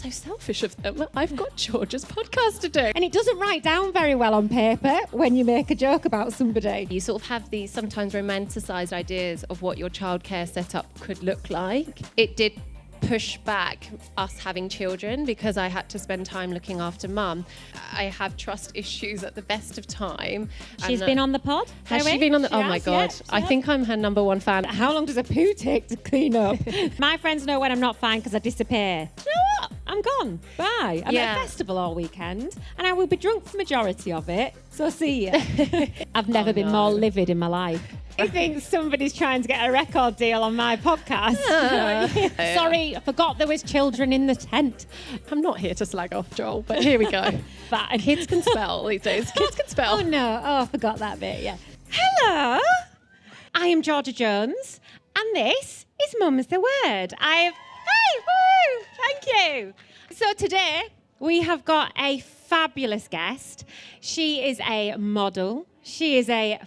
So selfish of them. I've got George's podcast to do. And it doesn't write down very well on paper when you make a joke about somebody. You sort of have these sometimes romanticised ideas of what your childcare setup could look like. It did push back us having children because I had to spend time looking after mum. I have trust issues at the best of time. She's been on the pod? Has she been on the... Oh my God. I think I'm her number one fan. How long does a poo take to clean up? My friends know when I'm not fine because I disappear. Do you know what? I'm gone. Bye. I'm at a festival all weekend and I will be drunk for the majority of it. So see ya. I've never been more livid in my life. I think somebody's trying to get a record deal on my podcast. Sorry, I forgot there was children in the tent. I'm not here to slag off Joel, but here we go. But kids can spell these days. Kids can spell. Oh no, I forgot that bit, yeah. Hello, I am Georgia Jones, and this is Mum's the Word. Hey, woo, thank you. So today, we have got a fabulous guest. She is a model. She is a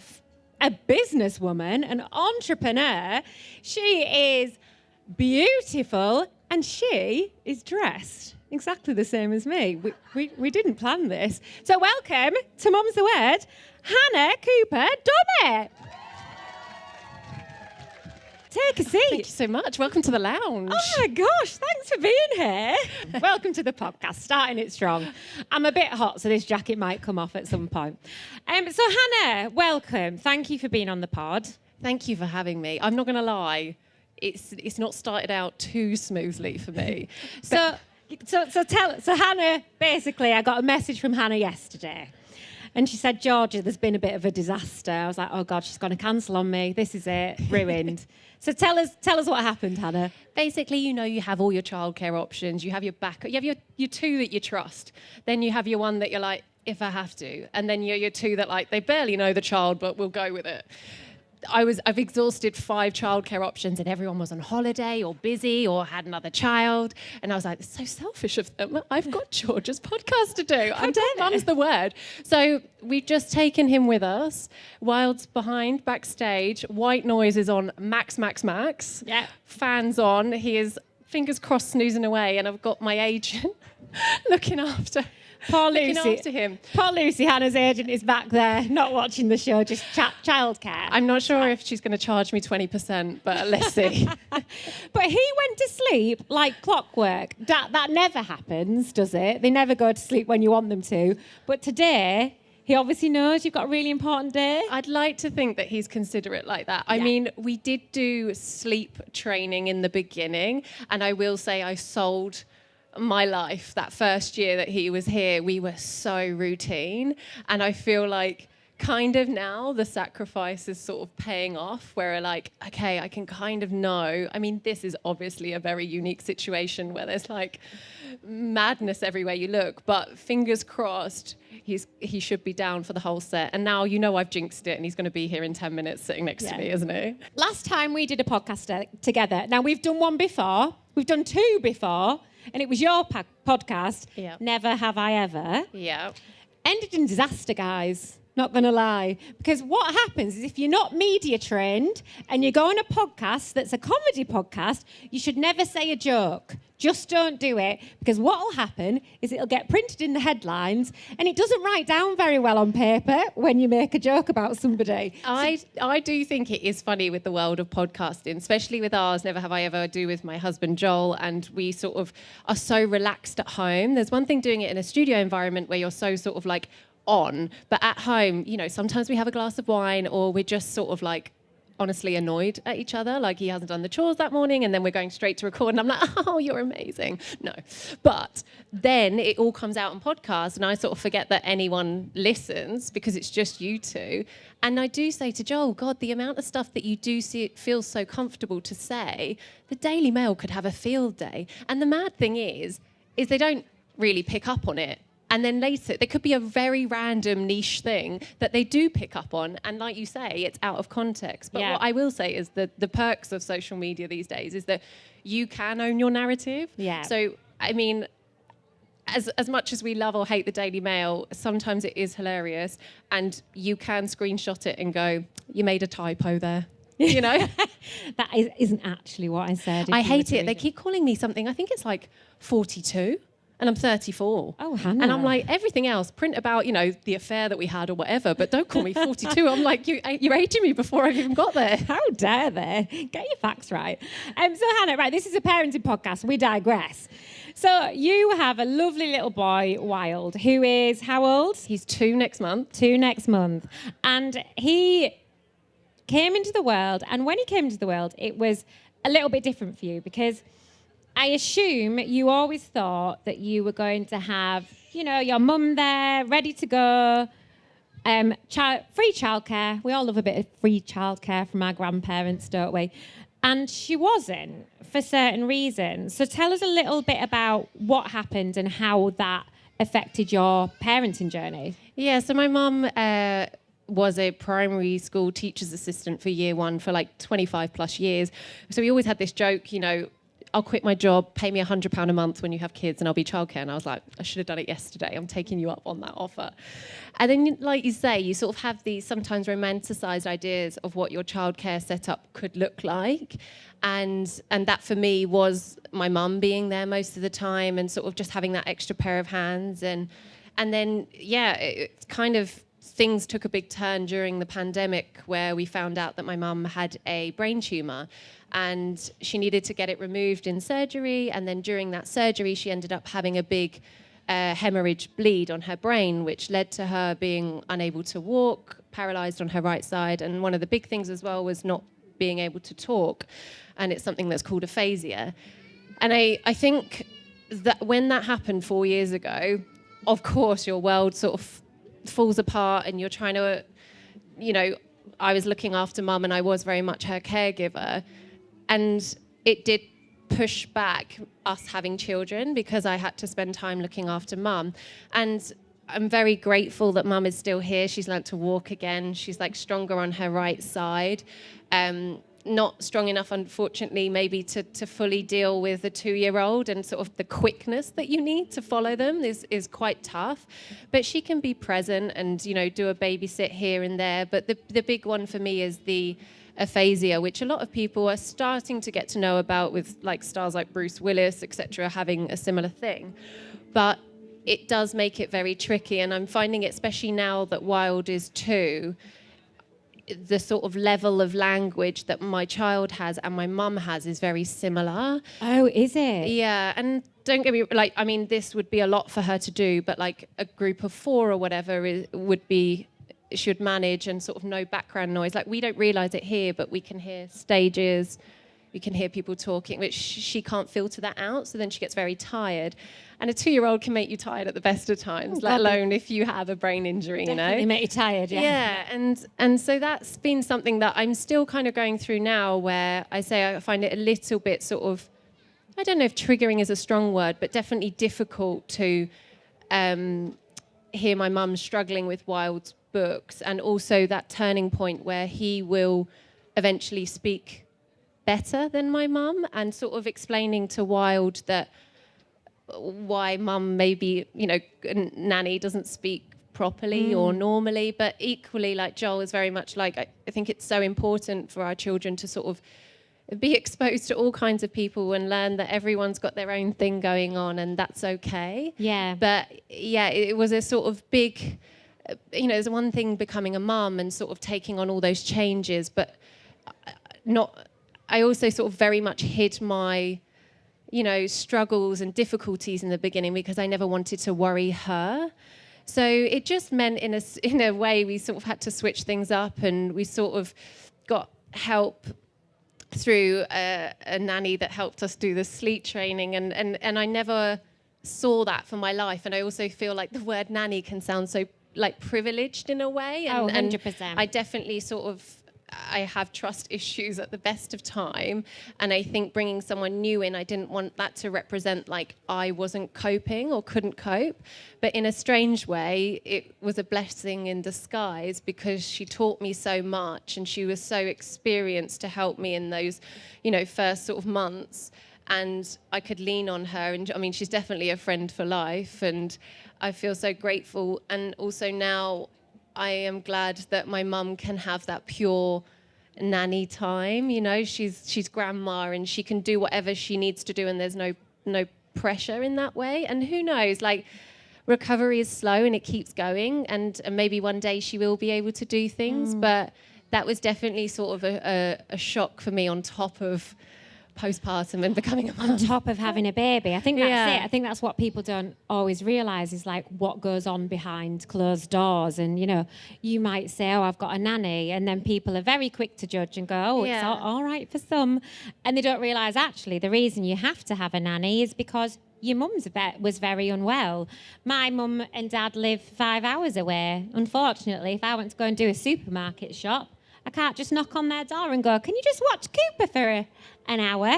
businesswoman, an entrepreneur. She is beautiful and she is dressed exactly the same as me. We didn't plan this. So welcome to Mum's the Word, Hannah Cooper-Dommett. Take a seat. Thank you so much. Welcome to the lounge. Oh my gosh, thanks for being here. Welcome to the podcast, starting it strong. I'm a bit hot, so this jacket might come off at some point. So Hannah, welcome. Thank you for being on the pod. Thank you for having me. I'm not going to lie, it's not started out too smoothly for me. So Hannah, basically, I got a message from Hannah yesterday. And she said, Georgia, there's been a bit of a disaster. I was like, oh God, she's going to cancel on me. This is it, ruined. So tell us what happened, Hannah. Basically, you have all your childcare options. You have your backup. You have your two that you trust. Then you have your one that you're like, if I have to. And then your two that like, they barely know the child, but we'll go with it. I've exhausted 5 childcare options and everyone was on holiday or busy or had another child. And I was like, it's so selfish of them. I've got George's podcast to do. I'm dead. Mum's the Word. So we've just taken him with us. Wild's behind, backstage. White noise is on max. Yeah. Fans on. He is, fingers crossed, snoozing away. And I've got my agent looking after him. Poor Lucy, Hannah's agent, is back there, not watching the show, just childcare. I'm not sure if she's going to charge me 20%, but let's see. But he went to sleep like clockwork. That never happens, does it? They never go to sleep when you want them to. But today, he obviously knows you've got a really important day. I'd like to think that he's considerate like that. I mean, we did do sleep training in the beginning, and I will say I sold my life that first year that he was here. We were so routine, and I feel like kind of now the sacrifice is sort of paying off, where we're like, okay, I can kind of know. I mean, this is obviously a very unique situation where there's like madness everywhere you look, but fingers crossed he should be down for the whole set. And now I've jinxed it and he's going to be here in 10 minutes sitting next to me, isn't he? Last time we did a podcast together, now we've done one before, we've done 2 before, and it was your podcast, Never Have I Ever. Yeah. Ended in disaster, guys. Not going to lie. Because what happens is if you're not media trained and you go on a podcast that's a comedy podcast, you should never say a joke. Just don't do it, because what will happen is it'll get printed in the headlines and it doesn't write down very well on paper when you make a joke about somebody. I do think it is funny with the world of podcasting, especially with ours, Never Have I Ever. I do with my husband Joel, and we sort of are so relaxed at home. There's one thing doing it in a studio environment where you're so sort of like on, but at home, sometimes we have a glass of wine or we're just sort of like honestly annoyed at each other, like he hasn't done the chores that morning, and then we're going straight to record and I'm like, oh, you're amazing. No. But then it all comes out on podcast and I sort of forget that anyone listens because it's just you two. And I do say to Joel, God, the amount of stuff that you do feel so comfortable to say, the Daily Mail could have a field day. And the mad thing is they don't really pick up on it. And then later, there could be a very random niche thing that they do pick up on. And like you say, it's out of context. But what I will say is that the perks of social media these days is that you can own your narrative. Yeah. So, I mean, as much as we love or hate the Daily Mail, sometimes it is hilarious. And you can screenshot it and go, you made a typo there. you know? That isn't actually what I said. I hate it. They keep calling me something. I think it's like 42. And I'm 34. Oh, Hannah. And I'm like, everything else, print about, the affair that we had or whatever, but don't call me 42. I'm like, you're aging me before I've even got there. How dare they? Get your facts right. So, Hannah, right, this is a parenting podcast. We digress. So you have a lovely little boy, Wild, who is how old? He's 2 next month. 2 next month. And he came into the world. And when he came into the world, it was a little bit different for you because I assume you always thought that you were going to have, your mum there, ready to go, free childcare. We all love a bit of free childcare from our grandparents, don't we? And she wasn't for certain reasons. So tell us a little bit about what happened and how that affected your parenting journey. Yeah, so my mum was a primary school teacher's assistant for year 1 for like 25 plus years. So we always had this joke, I'll quit my job, pay me £100 a month when you have kids and I'll be childcare. And I was like, I should have done it yesterday. I'm taking you up on that offer. And then, like you say, you sort of have these sometimes romanticised ideas of what your childcare setup could look like. And that for me was my mum being there most of the time and sort of just having that extra pair of hands. And then, it kind of things took a big turn during the pandemic where we found out that my mum had a brain tumour. And she needed to get it removed in surgery. And then during that surgery, she ended up having a big hemorrhage bleed on her brain, which led to her being unable to walk, paralysed on her right side. And one of the big things as well was not being able to talk. And it's something that's called aphasia. And I think that when that happened 4 years ago, of course, your world sort of falls apart and you're trying to, I was looking after mum and I was very much her caregiver. And it did push back us having children because I had to spend time looking after mum. And I'm very grateful that mum is still here. She's learnt to walk again. She's like stronger on her right side. Not strong enough, unfortunately, maybe to fully deal with a 2-year-old, and sort of the quickness that you need to follow them is quite tough. But she can be present and, do a babysit here and there. But the big one for me is the aphasia, which a lot of people are starting to get to know about with like stars like Bruce Willis, etc., having a similar thing. But it does make it very tricky. And I'm finding it, especially now that Wild is 2, the sort of level of language that my child has and my mum has is very similar. Oh, is it? Yeah, and don't get me, this would be a lot for her to do, but like a group of 4 or whatever should manage and sort of no background noise. Like we don't realise it here, but we can hear stages, we can hear people talking, which she can't filter that out, so then she gets very tired. And a 2-year-old can make you tired at the best of times, let alone if you have a brain injury, Definitely make you tired, yeah. Yeah, and so that's been something that I'm still kind of going through now, where I find it a little bit sort of, I don't know if triggering is a strong word, but definitely difficult to hear my mum struggling with Wild's books, and also that turning point where he will eventually speak better than my mum, and sort of explaining to Wild that why mum maybe, nanny doesn't speak properly or normally, but equally, like Joel is very much like, I think it's so important for our children to sort of be exposed to all kinds of people and learn that everyone's got their own thing going on and that's okay. Yeah. But yeah, it was a sort of big, there's one thing becoming a mum and sort of taking on all those changes, but I also sort of very much hid my struggles and difficulties in the beginning because I never wanted to worry her. So it just meant in a way we sort of had to switch things up, and we sort of got help through a nanny that helped us do the sleep training, and I never saw that for my life. And I also feel like the word nanny can sound so like privileged in a way. And, 100%. And I definitely I have trust issues at the best of time, and I think bringing someone new in, I didn't want that to represent like I wasn't coping or couldn't cope, but in a strange way it was a blessing in disguise because she taught me so much and she was so experienced to help me in those first sort of months, and I could lean on her. And I mean, she's definitely a friend for life, and I feel so grateful. And also now I am glad that my mum can have that pure nanny time. You know, she's grandma and she can do whatever she needs to do, and there's no pressure in that way. And who knows, like, recovery is slow and it keeps going, and maybe one day she will be able to do things. But that was definitely sort of a shock for me on top of postpartum and becoming a mum. On top of having a baby. I think that's it. I think that's what people don't always realise is like what goes on behind closed doors. And, you know, you might say, oh, I've got a nanny. And then people are very quick to judge and go, oh, it's all right for some. And they don't realise actually the reason you have to have a nanny is because your mum's was very unwell. My mum and dad live 5 hours away. Unfortunately, if I went to go and do a supermarket shop, I can't just knock on their door and go, can you just watch Cooper for an hour?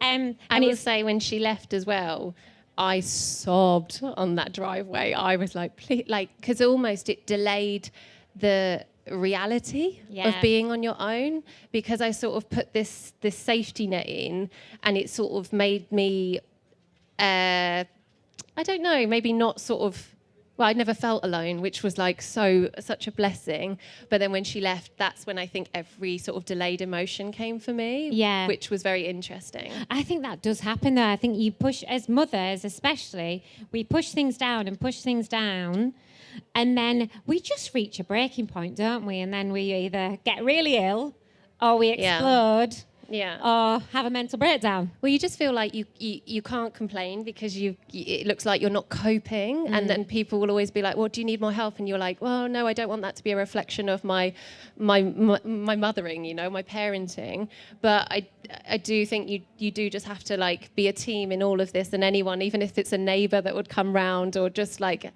And I will say when she left as well, I sobbed on that driveway. I was like, please, like, because almost it delayed the reality of being on your own, because I sort of put this safety net in, and it sort of made me, I don't know, maybe not sort of, well, I never felt alone, which was like such a blessing. But then when she left, that's when I think every sort of delayed emotion came for me, which was very interesting. I think that does happen, though. I think you push, as mothers especially, we push things down and push things down, and then we just reach a breaking point, don't we? And then we either get really ill or we explode. Or have a mental breakdown. Well, you just feel like you can't complain because it looks like you're not coping, and then people will always be like, well, do you need more help? And you're like, well, no, I don't want that to be a reflection of my mothering, you know, my parenting. But I do think you do just have to like be a team in all of this, and anyone, even if it's a neighbour that would come round or just like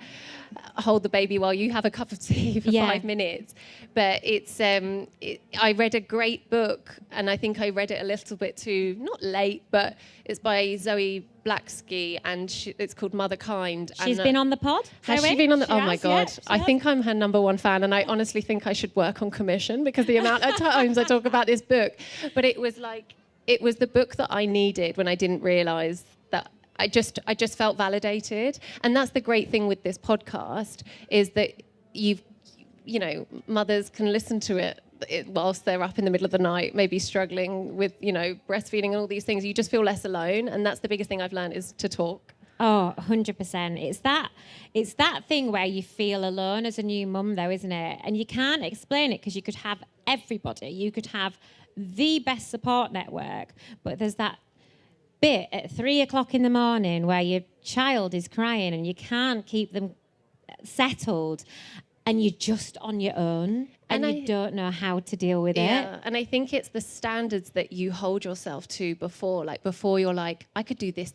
hold the baby while you have a cup of tea for 5 minutes. But it's I read a great book, and I think I read it a little bit too, not late, but it's by Zoe Blacksky, and it's called Motherkind. She's been on the pod? Has she been on the... Oh, my God. I think I'm her number one fan, and I honestly think I should work on commission because the amount of times I talk about this book. But it was the book that I needed when I didn't realise that I just felt validated. And that's the great thing with this podcast, is that you know, mothers can listen to it whilst they're up in the middle of the night, maybe struggling with, you know, breastfeeding and all these things. You just feel less alone. And that's the biggest thing I've learned, is to talk. Oh, 100%. It's that thing where you feel alone as a new mum, though, isn't it? And you can't explain it because you could have everybody. You could have the best support network, but there's that bit at 3 o'clock in the morning where your child is crying and you can't keep them settled, and you're just on your own, and you don't know how to deal with it. And I think it's the standards that you hold yourself to before you're like, I could do this,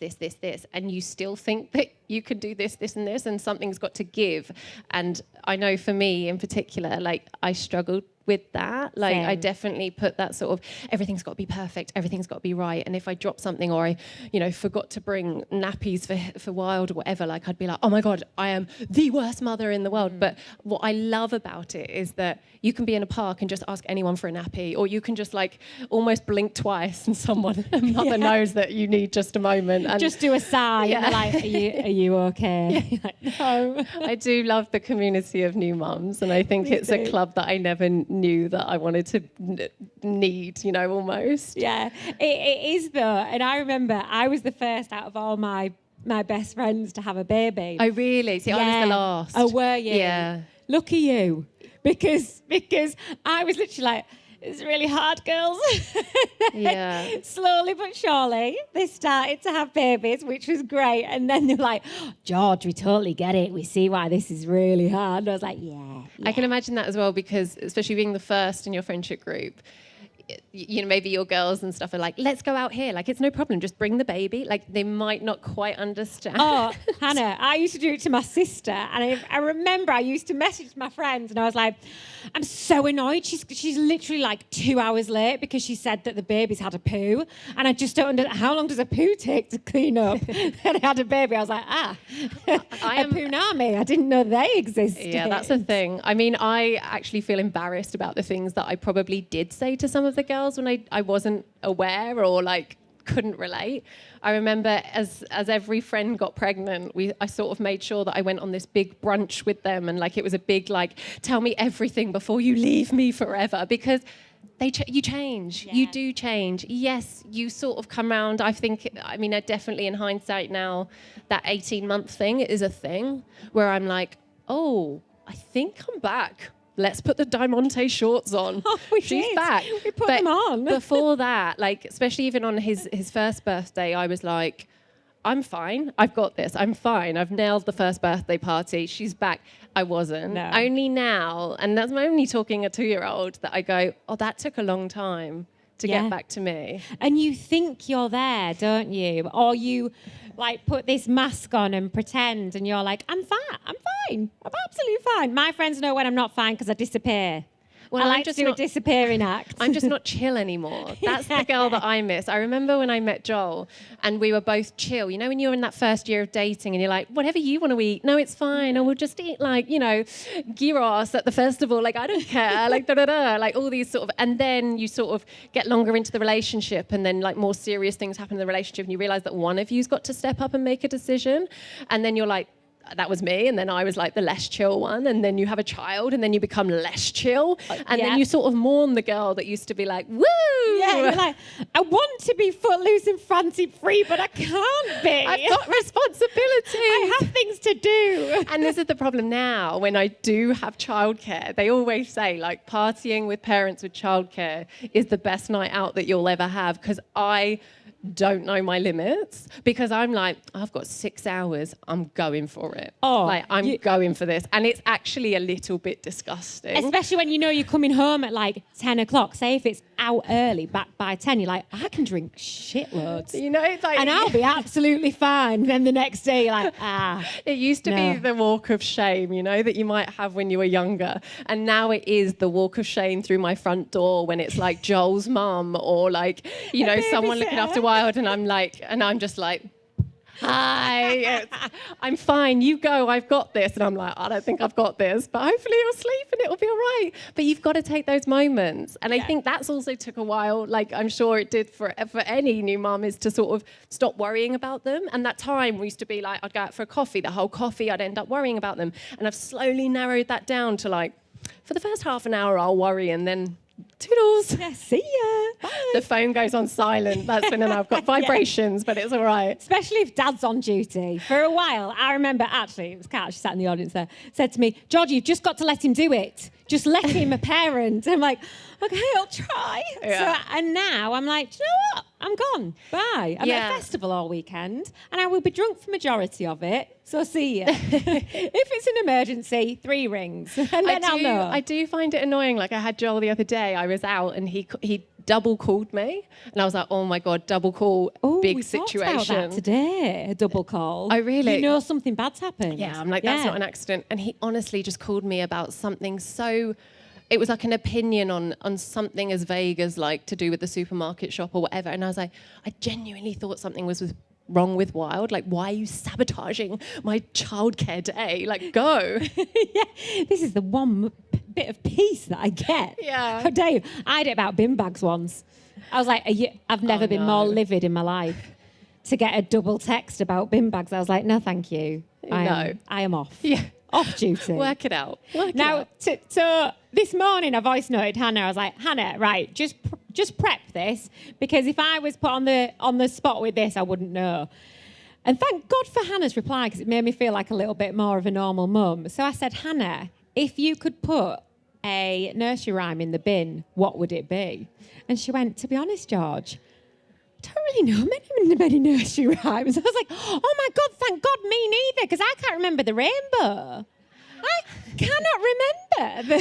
and you still think that you could do this, and this, and something's got to give. And I know for me in particular, like, I struggled with that. Like, I definitely put that sort of, everything's got to be perfect, everything's got to be right. And if I drop something, or I, you know, forgot to bring nappies for Wild or whatever, like, I'd be like, oh my God, I am the worst mother in the world. But what I love about it is that you can be in a park and just ask anyone for a nappy, or you can just like almost blink twice and a mother knows that you need just a moment. And just do a sigh and they're like, are you okay? Like, no. I do love the community of new mums, and I think it's a club that I never knew that I wanted to need, you know, almost. Yeah, it is though. And I remember I was the first out of all my best friends to have a baby. Oh, really? See, I was the last. Oh, were you? Yeah. Lucky you. Because I was literally like, it's really hard, girls. Yeah. Slowly but surely, they started to have babies, which was great. And then they're like, George, we totally get it. We see why this is really hard. And I was like, yeah. I can imagine that as well, because especially being the first in your friendship group, you know, maybe your girls and stuff are like, let's go out here. Like, it's no problem. Just bring the baby. Like, they might not quite understand. Oh, Hannah, I used to do it to my sister. And I remember I used to message my friends and I was like, I'm so annoyed. She's literally like 2 hours late because she said that the baby's had a poo. And I just don't understand. How long does a poo take to clean up? And I had a baby. I was like, a poonami. I didn't know they existed. Yeah, that's the thing. I mean, I actually feel embarrassed about the things that I probably did say to some of the girls when I wasn't aware or like couldn't relate. I remember as every friend got pregnant, I sort of made sure that I went on this big brunch with them, and like it was a big like, tell me everything before you leave me forever, because You change. Yeah. You do change. Yes, you sort of come round. I definitely in hindsight now, that 18-month thing is a thing where I'm like, oh, I think I'm back. Let's put the Diamante shorts on. Oh, She's did. back. We put them on. Before that, like, especially even on his first birthday, I was like, I'm fine. I've got this. I'm fine. I've nailed the first birthday party. She's back. I wasn't. No. Only now, and that's only talking a 2-year-old, that I go, oh, that took a long time to get back to me. And you think you're there, don't you? Or you like put this mask on and pretend, and you're like, I'm fine. I'm fine. I'm absolutely fine. My friends know when I'm not fine because I disappear. Well, I like to do a disappearing act. I'm just not chill anymore. That's the girl that I miss. I remember when I met Joel and we were both chill. You know, when you're in that first year of dating and you're like, whatever you want to eat, no, it's fine. Or we'll just eat like, gyros at the festival. Like, I don't care. Like, da-da-da. Like all these sort of, and then you sort of get longer into the relationship and then like more serious things happen in the relationship and you realize that one of you's got to step up and make a decision. And then you're like, that was me, and then I was like the less chill one, and then you have a child, and then you become less chill, and then you sort of mourn the girl that used to be like, woo! Yeah, you're like, I want to be footloose and fancy free, but I can't be. I've got responsibility. I have things to do. And this is the problem now, when I do have childcare, they always say, like, partying with parents with childcare is the best night out that you'll ever have, because I don't know my limits, because I'm like, I've got 6 hours, I'm going for it. I'm going for this. And it's actually a little bit disgusting. Especially when you know you're coming home at like 10 o'clock. Say if it's out early, back by 10, you're like, I can drink shitloads. It's like, and I'll be absolutely fine. Then the next day, you're like, It used to be the walk of shame, that you might have when you were younger. And now it is the walk of shame through my front door when it's like Joel's mum or like, someone looking after Wild, and I'm just like, hi, I'm fine, you go, I've got this. And I'm like, I don't think I've got this, but hopefully you'll sleep and it'll be all right. But you've got to take those moments. And I think that's also took a while, like I'm sure it did for any new mum, is to sort of stop worrying about them. And that time we used to be like, I'd go out for a coffee, the whole coffee, I'd end up worrying about them. And I've slowly narrowed that down to like, for the first half an hour, I'll worry, and then toodles. yeah, see ya. Bye. The phone goes on silent. That's when I've got vibrations, but it's all right. Especially if Dad's on duty. For a while, I remember, actually, it was Kat, she sat in the audience there, said to me, Georgie, you've just got to let him do it. Just let him a parent. I'm like, okay, I'll try. Yeah. And now I'm like, do you know what? I'm gone. Bye. I'm at a festival all weekend, and I will be drunk for majority of it. So see ya. If it's an emergency, 3 rings, and then I'll know. I do find it annoying. Like I had Joel the other day. I was out and he double called me, and I was like, oh my god, double call, big situation. We talked about that today. A double call. Oh really? You know something bad's happened. Yeah, I'm like, that's not an accident. And he honestly just called me about something so. It was like an opinion on something as vague as like to do with the supermarket shop or whatever. And I was like, I genuinely thought something was wrong with Wild. Like, why are you sabotaging my childcare day? Like, go. This is the one bit of peace that I get. Yeah. How dare you? I had it about bin bags once. I was like, I've never been more livid in my life to get a double text about bin bags. I was like, no, thank you. I am off. Yeah. Off duty. Work it out. So this morning I voice noted Hannah. I was like, Hannah, right, just prep this, because if I was put on the spot with this, I wouldn't know. And thank God for Hannah's reply, because it made me feel like a little bit more of a normal mum. So I said, Hannah, if you could put a nursery rhyme in the bin, what would it be? And she went, to be honest, George, I don't really know many nursery rhymes. I was like, oh my God, thank God, me neither, because I can't remember the rainbow. I cannot remember.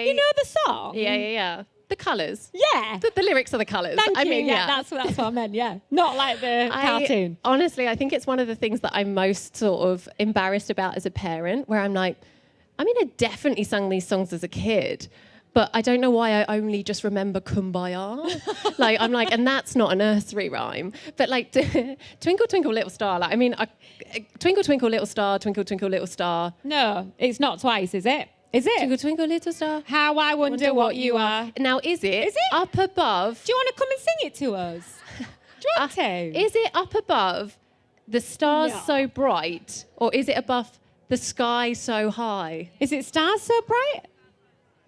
You know the song? Yeah. The colours. Yeah. The lyrics are the colours. Thank you. That's what I meant, yeah. Not like the cartoon. Honestly, I think it's one of the things that I'm most sort of embarrassed about as a parent, where I'm like, I definitely sung these songs as a kid, but I don't know why I only just remember Kumbaya. Like, I'm like, and that's not a nursery rhyme. But like, Twinkle, Twinkle, Little Star. Like, Twinkle, Twinkle, Little Star, Twinkle, Twinkle, Little Star. No, it's not twice, is it? Is it? Twinkle, Twinkle, Little Star. How I wonder what you are. Now, is it up above? Do you want to come and sing it to us? Do you want to? Is it up above the stars so bright, or is it above the sky so high? Is it stars so bright?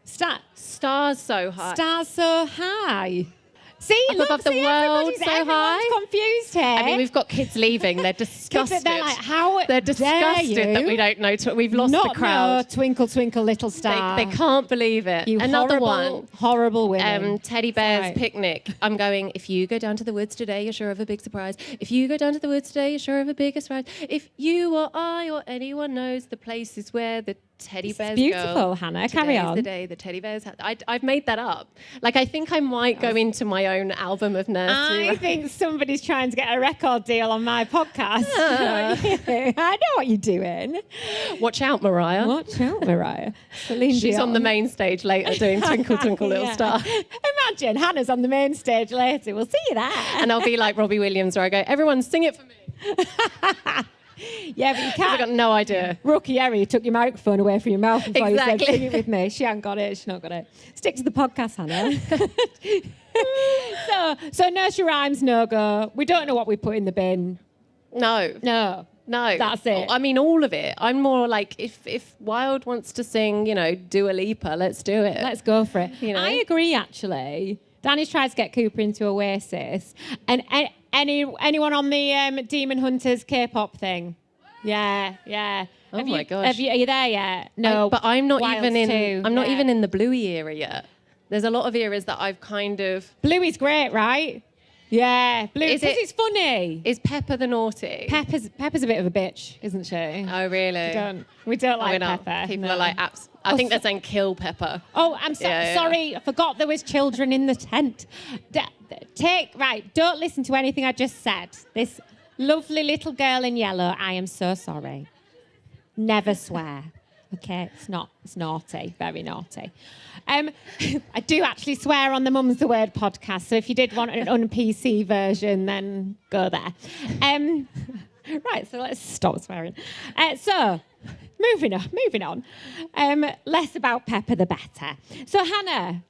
Stars so high. Stars so high. See, Up above the world so everyone's high. confused here. I mean, we've got kids leaving. They're disgusted. They're like, how They're dare disgusted that you we don't know. We've lost not the crowd. know Twinkle, Twinkle, Little Star. They can't believe it. You Another horrible women. one. Teddy Bear's Sorry. Picnic. I'm going, if you go down to the woods today, you're sure of a big surprise. If you go down to the woods today, you're sure of a bigger surprise. If you or I or anyone knows the places where the teddy bears beautiful, go. Hannah. Carry on. The day the teddy bears I've made that up. Like, I think I might go into my own album of Nursery. I think somebody's trying to get a record deal on my podcast. I know what you're doing. Watch out, Mariah. Watch out, Mariah. Celine She's Dion. on the main stage later doing Twinkle Twinkle Little Yeah. Star. Imagine Hannah's on the main stage later. We'll see you there. And I'll be like Robbie Williams, where I go, everyone sing it for me. Yeah, but you I've can't. got no idea. Rookie Harry took your microphone away from your mouth before you Exactly. said, sing it with me. She hasn't got it. She's not got it. Stick to the podcast, Hannah. so nursery rhymes, no go. We don't know what we put in the bin. No. No. That's it. I mean, all of it. I'm more like, if Wild wants to sing, Dua Lipa, let's do it. Let's go for it. I know? agree, actually. Danny's tried to get Cooper into Oasis. And anyone on the Demon Hunters K-pop thing? Yeah. Oh my gosh. Are you there yet? No. But I'm not Wilds even in. too. I'm not Yeah. even in the Bluey era yet. There's a lot of eras that I've kind of. Bluey's great, right? Yeah. Bluey, Is because it- it's funny. Is Pepper the naughty? Pepper's a bit of a bitch, isn't she? Oh really? We don't like We're not. Pepper. People no. are like, I think they're saying kill Pepper. Oh, I'm Yeah. sorry. I forgot there was children in the tent. Don't listen to anything I just said. This lovely little girl in yellow, I am so sorry. Never swear. Okay, it's naughty, very naughty. I do actually swear on the Mum's the Word podcast, so if you did want an un-PC version, then go there. Right, so let's stop swearing. So, moving on. Less about Pepper, the better. So, Hannah,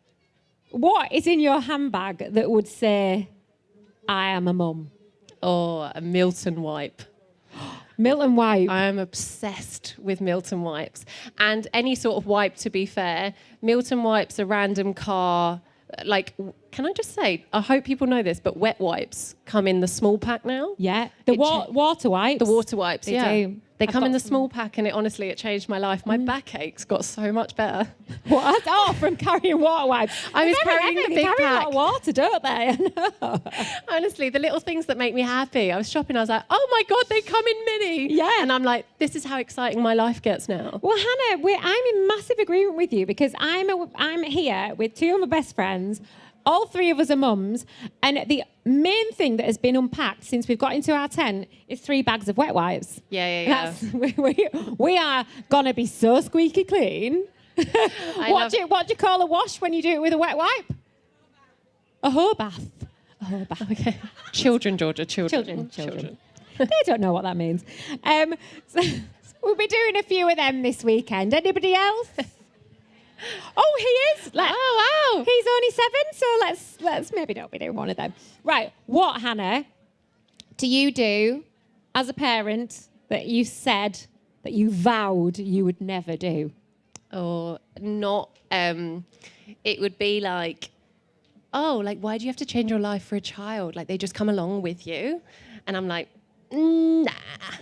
what is in your handbag that would say, I am a mum? Or a Milton wipe. Milton wipe. I am obsessed with Milton wipes. And any sort of wipe, to be fair. Milton wipes, a random car. Like, can I just say, I hope people know this, but wet wipes come in the small pack now. Yeah, the water wipes. The water wipes, They yeah. do. They I've come in got the some. small pack, and it changed my life. My backaches got so much better. What? Oh, from carrying water wipes. I was They're carrying heavy. the They big carry a lot pack. of water, don't they? I know. Honestly, the little things that make me happy. I was shopping, I was like, oh my God, they come in mini. Yeah. And I'm like, this is how exciting my life gets now. Well, Hannah, I'm in massive agreement with you because I'm here with two of my best friends. All three of us are mums, and the main thing that has been unpacked since we've got into our tent is 3 bags of wet wipes. Yeah. We are gonna be so squeaky clean. What do you call a wash when you do it with a wet wipe? A hoe bath. A hoe bath. Okay. Children, Georgia, children. Children. They don't know what that means. So we'll be doing a few of them this weekend. Anybody else? Oh, he is. Oh, wow. He's only 7, so let's maybe not be doing one of them. Right. What, Hannah, do you do as a parent that you said that you vowed you would never do? Or not. It would be like, why do you have to change your life for a child? Like, they just come along with you. And I'm like, nah.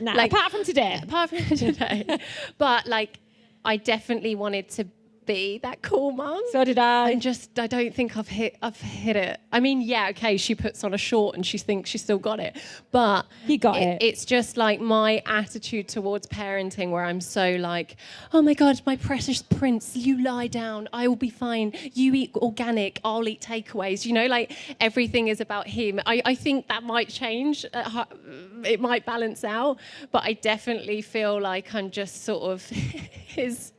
Like, apart from today. Apart from today. But, like, I definitely wanted to be that cool mum. So did I. I don't think I've hit it. I mean, yeah, okay, she puts on a short and she thinks she's still got it. But You got it. It's just like my attitude towards parenting where I'm so like, oh my God, my precious prince, you lie down, I will be fine. You eat organic, I'll eat takeaways. Like everything is about him. I think that might change. It might balance out. But I definitely feel like I'm just sort of his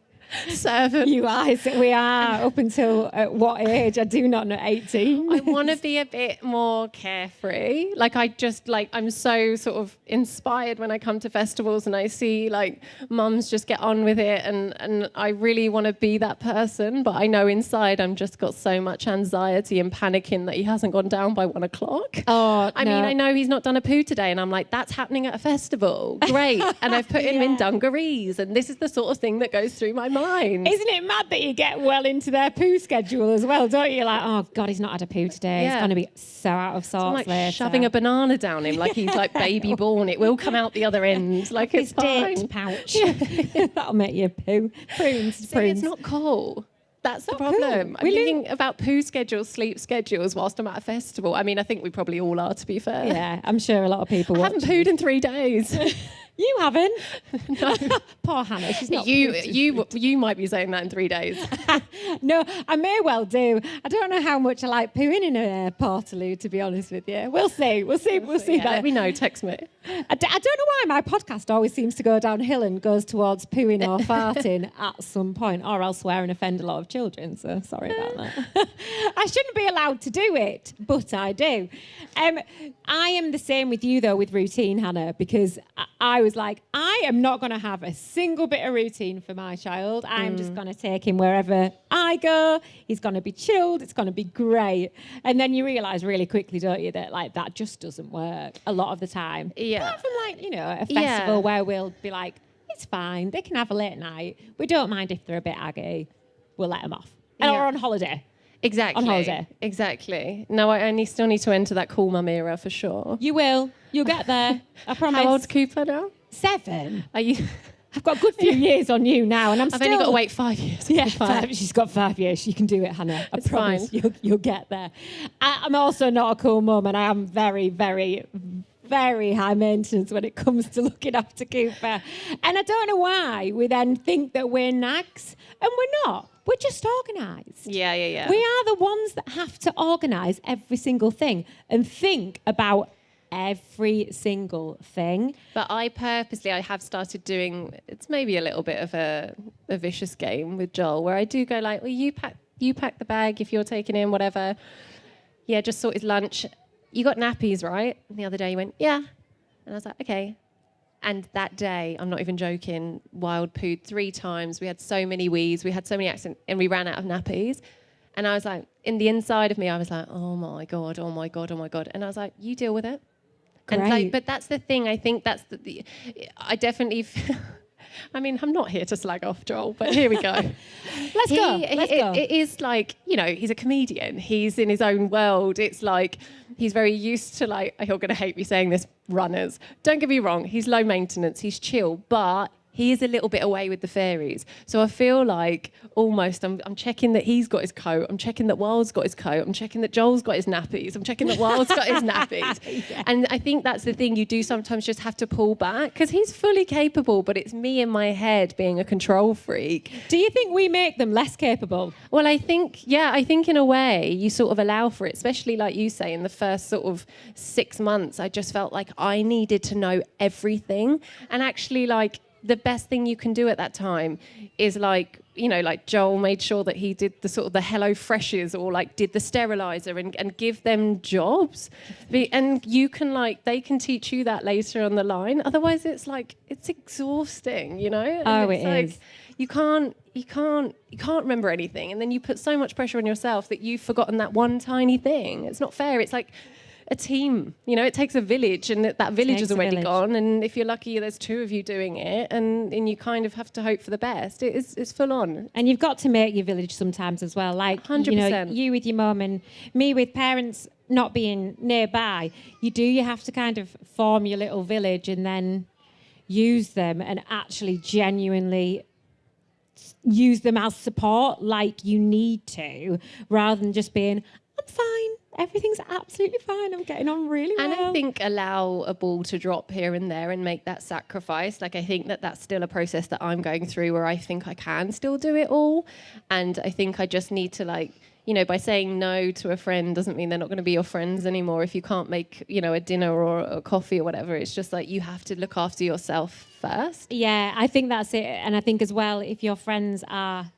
servant. You are. We are. Up until what age? I do not know. 18. I want to be a bit more carefree. Like I'm so sort of inspired when I come to festivals and I see like mums just get on with it, and I really want to be that person. But I know inside I'm just got so much anxiety and panicking that he hasn't gone down by 1 o'clock. Oh, I mean, I know he's not done a poo today, and I'm like, that's happening at a festival. Great. And I've put him in dungarees, and this is the sort of thing that goes through my mind. fine. Isn't it mad that you get well into their poo schedule as well, don't you? Like, oh God, he's not had a poo today. He's going to be so out of sorts. I'm like later. shoving a banana down him like he's like baby born. It will come out the other end. Like it's fine. His pouch. That'll make you poo. Prunes. See, it's not cool. That's the problem. I'm thinking about poo schedules, sleep schedules whilst I'm at a festival. I mean, I think we probably all are, to be fair. Yeah, I'm sure a lot of people I haven't pooed in 3 days. You haven't? No. Poor Hannah, she's not. You might be saying that in 3 days. No, I may well do. I don't know how much I like pooing in a portaloo, to be honest with you. We'll see. We'll see Yeah, let me know. Text me. I don't know why my podcast always seems to go downhill and goes towards pooing or farting at some point, or I'll swear and offend a lot of children, so sorry about that. I shouldn't be allowed to do it, but I do. I am the same with you, though, with routine, Hannah, because I was like, I am not going to have a single bit of routine for my child. I'm just going to take him wherever I go. He's going to be chilled. It's going to be great. And then you realise really quickly, don't you, that like that just doesn't work a lot of the time. Yeah. Apart from like, you know, a festival where we'll be like, it's fine. They can have a late night. We don't mind if they're a bit aggy. We'll let them off. And or on holiday. Exactly. On holiday. Exactly. No, I still need to enter that cool mum era for sure. You will. You'll get there. I promise. How old's Cooper now? 7. Are you? I've got a good few years on you now, and I've only got to wait 5 years. Yeah, 5. She's got 5 years. You can do it, Hannah. I promise. Fine. You'll get there. I'm also not a cool mum, and I am very, very, very high maintenance when it comes to looking after Cooper. And I don't know why we then think that we're nags, and we're not. We're just organised. Yeah. We are the ones that have to organise every single thing and think about every single thing. But I have started doing, it's maybe a little bit of a vicious game with Joel, where I do go like, well, you pack the bag if you're taking him, whatever. Yeah, just sort his lunch. You got nappies, right? And the other day he went, yeah. And I was like, okay. And that day, I'm not even joking, Wild pooed 3 times. We had so many wees, we had so many accidents, and we ran out of nappies. And I was like, in the inside of me, I was like, oh my God. And I was like, you deal with it. Great. And like, but that's the thing. I think that's I definitely feel, I mean, I'm not here to slag off Joel, but here we go. Let's go. It is like, you know, he's a comedian. He's in his own world. It's like, he's very used to like, you're going to hate me saying this, runners. Don't get me wrong. He's low maintenance. He's chill, but he is a little bit away with the fairies. So I feel like almost I'm checking that he's got his coat. I'm checking that Wild's got his coat. I'm checking that Joel's got his nappies. I'm checking that Wild's got his nappies. Yeah. And I think that's the thing. You do sometimes just have to pull back because he's fully capable, but it's me in my head being a control freak. Do you think we make them less capable? Well, I think in a way you sort of allow for it, especially like you say, in the first sort of 6 months, I just felt like I needed to know everything. And actually like, the best thing you can do at that time is like, you know, like Joel made sure that he did the sort of the Hello Freshes or like did the sterilizer and give them jobs. And you can like, they can teach you that later on the line. Otherwise it's like, it's exhausting, you know? And it like, is. You can't remember anything. And then you put so much pressure on yourself that you've forgotten that one tiny thing. It's not fair. It's like a team, you know, it takes a village, and that village is already gone, and if you're lucky there's 2 of you doing it, and you kind of have to hope for the best. It's full on. And you've got to make your village sometimes as well, like 100%. You know, you with your mum and me with parents not being nearby, you have to kind of form your little village and then use them and actually genuinely use them as support like you need to, rather than just being, I'm fine. Everything's absolutely fine. I'm getting on really well. And I think allow a ball to drop here and there and make that sacrifice. Like, I think that's still a process that I'm going through where I think I can still do it all. And I think I just need to, like, you know, by saying no to a friend doesn't mean they're not going to be your friends anymore. If you can't make, you know, a dinner or a coffee or whatever, it's just like you have to look after yourself first. Yeah, I think that's it. And I think as well, if your friends are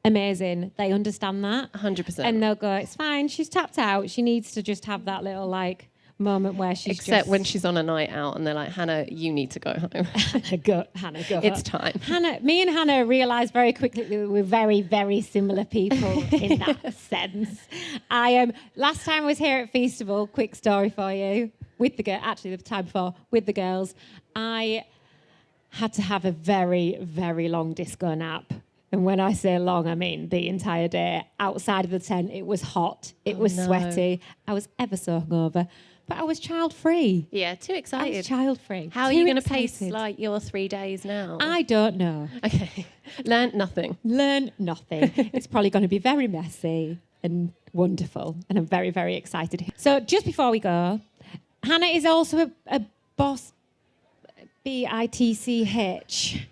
amazing, they understand that 100%, and they'll go, it's fine, she's tapped out, she needs to just have that little like moment where she's except when she's on a night out and they're like, Hannah, you need to go home. Hannah, go it's time. Me and Hannah realised very quickly that we're very, very similar people in that sense. Last time I was here at Feastival, quick story for you, with the actually the time before with the girls, I had to have a very, very long disco nap. And when I say long, I mean the entire day. Outside of the tent, it was hot. It was sweaty. I was ever so hungover. But I was child-free. Yeah, too excited. I was child-free. How are you going to pace like your 3 days now? I don't know. Okay. Learn nothing. Learn nothing. It's probably going to be very messy and wonderful. And I'm very, very excited. So just before we go, Hannah is also a boss, B-I-T-C-H.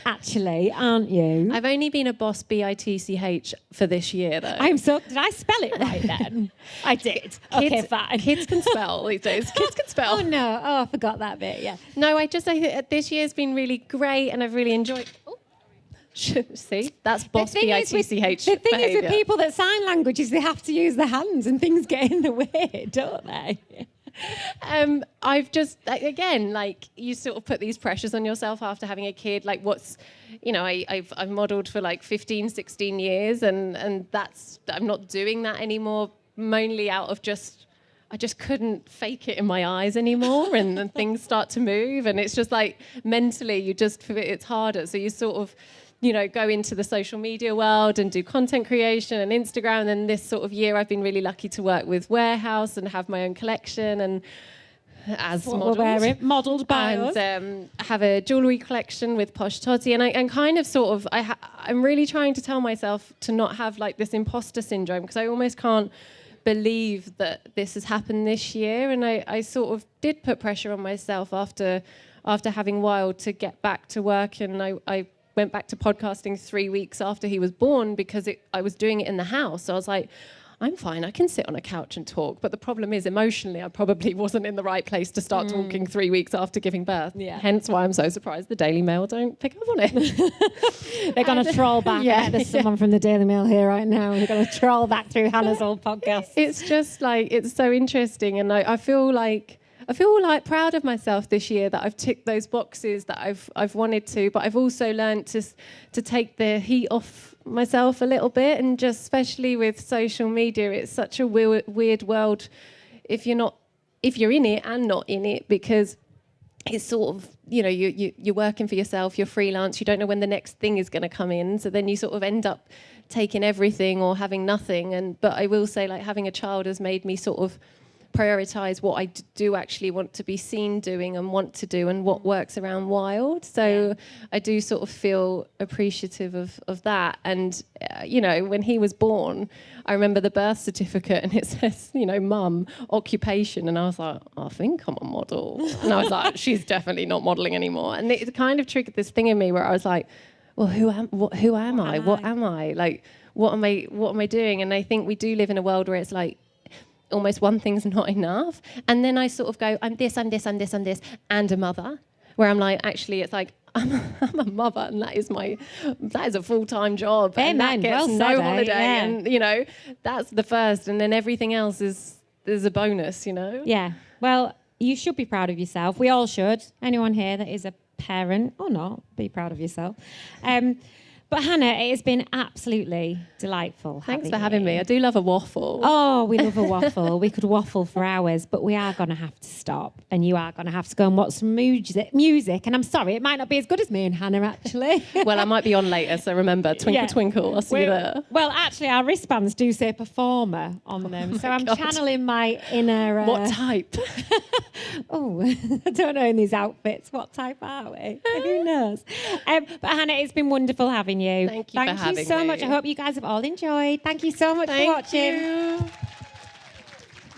Actually, aren't you? I've only been a boss B-I-T-C-H for this year, though. Did I spell it right then? I did. Okay, fine. Kids can spell these days. Kids can spell. Oh, no. Oh, I forgot that bit, yeah. No, I think this year's been really great and I've really enjoyed... Oh. See? That's boss B-I-T-C-H The thing behaviour. is with people that sign languages, they have to use their hands and things get in the way, don't they? I've just, again, like, you sort of put these pressures on yourself after having a kid. Like, I've modelled for like 15, 16 years and I'm not doing that anymore, mainly out of I just couldn't fake it in my eyes anymore and then things start to move and it's just like mentally it's harder. So you sort of, go into the social media world and do content creation and Instagram. And then this sort of year, I've been really lucky to work with Warehouse and have my own collection and modelled by us. And have a jewellery collection with Posh Toddy. And kind of sort of, I'm really trying to tell myself to not have like this imposter syndrome because I almost can't believe that this has happened this year. And I sort of did put pressure on myself after having Wild to get back to work. And I went back to podcasting 3 weeks after he was born because I was doing it in the house. So I was like, I'm fine, I can sit on a couch and talk. But the problem is, emotionally, I probably wasn't in the right place to start talking 3 weeks after giving birth. Yeah. Hence why I'm so surprised the Daily Mail don't pick up on it. They're going to troll back. Yeah, there's someone from the Daily Mail here right now. They're going to troll back through Hannah's old podcast. It's just like, it's so interesting. And I feel like proud of myself this year that I've ticked those boxes that I've wanted to, but I've also learned to take the heat off myself a little bit, and just especially with social media, it's such a weird world if you're in it and not in it, because it's sort of, you're working for yourself, you're freelance, you don't know when the next thing is going to come in, so then you sort of end up taking everything or having nothing. But I will say, like, having a child has made me sort of prioritize what I do actually want to be seen doing and want to do and what works around Wild. So I do sort of feel appreciative of that. And, when he was born, I remember the birth certificate and it says, mum, occupation. And I was like, I think I'm a model. And I was like, she's definitely not modeling anymore. And it kind of triggered this thing in me where I was like, well, who am I? What am I? Like, what am I doing? And I think we do live in a world where it's like, almost one thing's not enough. And then I sort of go, I'm this, and a mother. Where I'm like, actually, it's like, I'm a mother, and that is a full-time job. Amen. And that gets no holiday. Yeah. And, that's the first. And then everything else is a bonus, Yeah. Well, you should be proud of yourself. We all should. Anyone here that is a parent or not, be proud of yourself. But Hannah, it has been absolutely delightful. Thanks for having me. I do love a waffle. Oh, we love a waffle. We could waffle for hours, but we are going to have to stop. And you are going to have to go and watch some music. And I'm sorry, it might not be as good as me and Hannah, actually. Well, I might be on later, so remember, twinkle, twinkle. I'll see you there. Well, actually, our wristbands do say performer on them. So I'm channeling my inner... What type? I don't know in these outfits. What type are we? Who knows? But Hannah, it's been wonderful having you. Thank you for having me. Thank you so much. I hope you guys have all enjoyed. Thank you so much for watching. Thank you.